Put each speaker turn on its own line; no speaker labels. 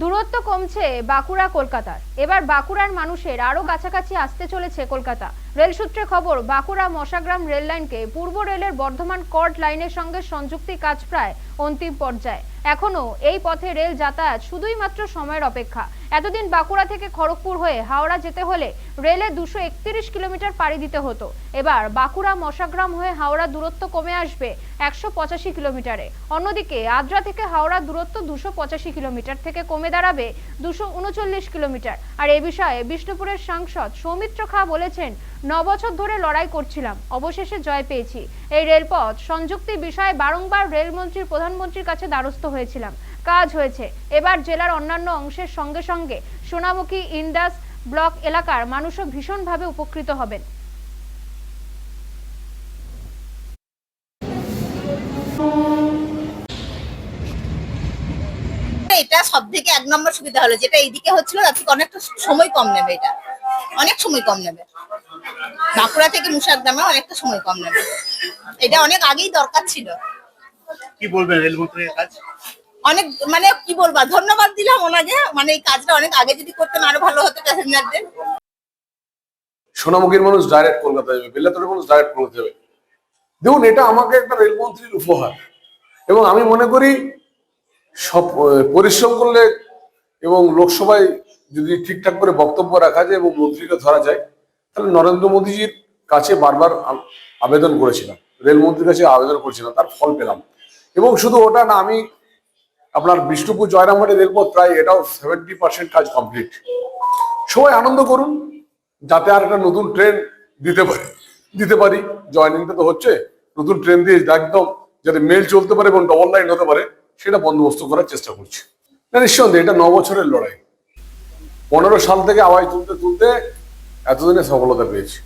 দূরত্ব কমছে বাঁকুড়া কলকাতার। এবার বাঁকুড়ার মানুষের আরো কাছাকাছি আসতে চলেছে কলকাতা। রেল সূত্রে খবর, বাঁকুড়া মশাগ্রাম রেল লাইনকে পূর্ব রেলের বর্ধমান কর্ড লাইনের সঙ্গে সংযুক্তির কাজ প্রায় অন্তিম পর্যায়ে। এখনো এই পথে রেল যাতায়াত শুধুই মাত্র সময়ের অপেক্ষা। এতদিন বাঁকুড়া থেকে খড়গপুর হয়ে হাওড়া যেতে হলে রেলে 231 কিলোমিটার পাড়ি দিতে হতো। এবার বাঁকুড়া মশাগ্রাম হয়ে হাওড়া দূরত্ব কমে আসবে 185 কিলোমিটারে। অন্যদিকে আদ্রা থেকে হাওড়া দূরত্ব 285 কিলোমিটার থেকে কমে দাঁড়াবে 239 কিলোমিটার। আর এ বিষয়ে বিষ্ণুপুরের সাংসদ সৌমিত্র খা বলেছেন, 9 বছর ধরে লড়াই করছিলাম, অবশেষে জয় পেয়েছি। এই রেলপথ সংযুক্তির বিষয়ে বারংবার রেলমন্ত্রীর প্রধানমন্ত্রীর কাছে দ্বারস্থ হয়েছিলাম, কাজ হয়েছে। এবার জেলার অন্যান্য অংশের সঙ্গে সঙ্গে সোনামুখী ইন্ডাস ব্লক এলাকার মানুষও ভীষণভাবে উপকৃত হবেন।
এটা সব থেকে 1 নম্বর সুবিধা হলো, যেটা এইদিকে হচ্ছিল তার থেকে অনেকটা সময় কম নেবে। এটা অনেক সময় কম নেবে, বাঁকুড়া থেকে মুসাগ্রামে অনেকটা সময় কম নেবে। এটা অনেক আগেই দরকার ছিল।
কি বলবেন রেলমন্ত্রীর কাজ?
অনেক মানে কি বলবো, ধন্যবাদ দিলাম ওনাকে। মানে এই কাজটা অনেক আগে যদি করতেন আরো ভালো হতো প্যাসেঞ্জারদের।
সোনামুখীর মানুষ ডাইরেক্ট কলকাতা যাবে, বেল্লাতলের মানুষ ডাইরেক্ট কলকাতা যাবে। দেখুন, এটা আমাকে একটা রেলমন্ত্রীর উপহার, এবং আমি মনে করি সব পরিশ্রম করলে এবং লোকসভায় যদি ঠিকঠাক করে বক্তব্য রাখা যায় এবং মন্ত্রীকে ধরা যায়, তাহলে নরেন্দ্র মোদীজির কাছে বারবার আবেদন করেছিলাম, রেলমন্ত্রীর কাছে আবেদন করেছিলাম, তার ফল পেলাম। এবং শুধু ওটা না, আমি আপনার বিষ্ণুপুর জয়রামবাটি রেলপথ প্রায় এটাও 70% কাজ কমপ্লিট। সবাই আনন্দ করুন, যাতে আর একটা নতুন ট্রেন দিতে পারি। জয়েনিংটা তো হচ্ছে, নতুন ট্রেন দিয়ে একদম যাতে মেল চলতে পারে এবং ডবল লাইন হতে পারে সেটা বন্দোবস্ত করার চেষ্টা করছি। না, নিঃসন্দেহে এটা 9 বছরের লড়াই। 15 সাল থেকে আওয়াজ তুলতে তুলতে এতদিনে সফলতা পেয়েছি।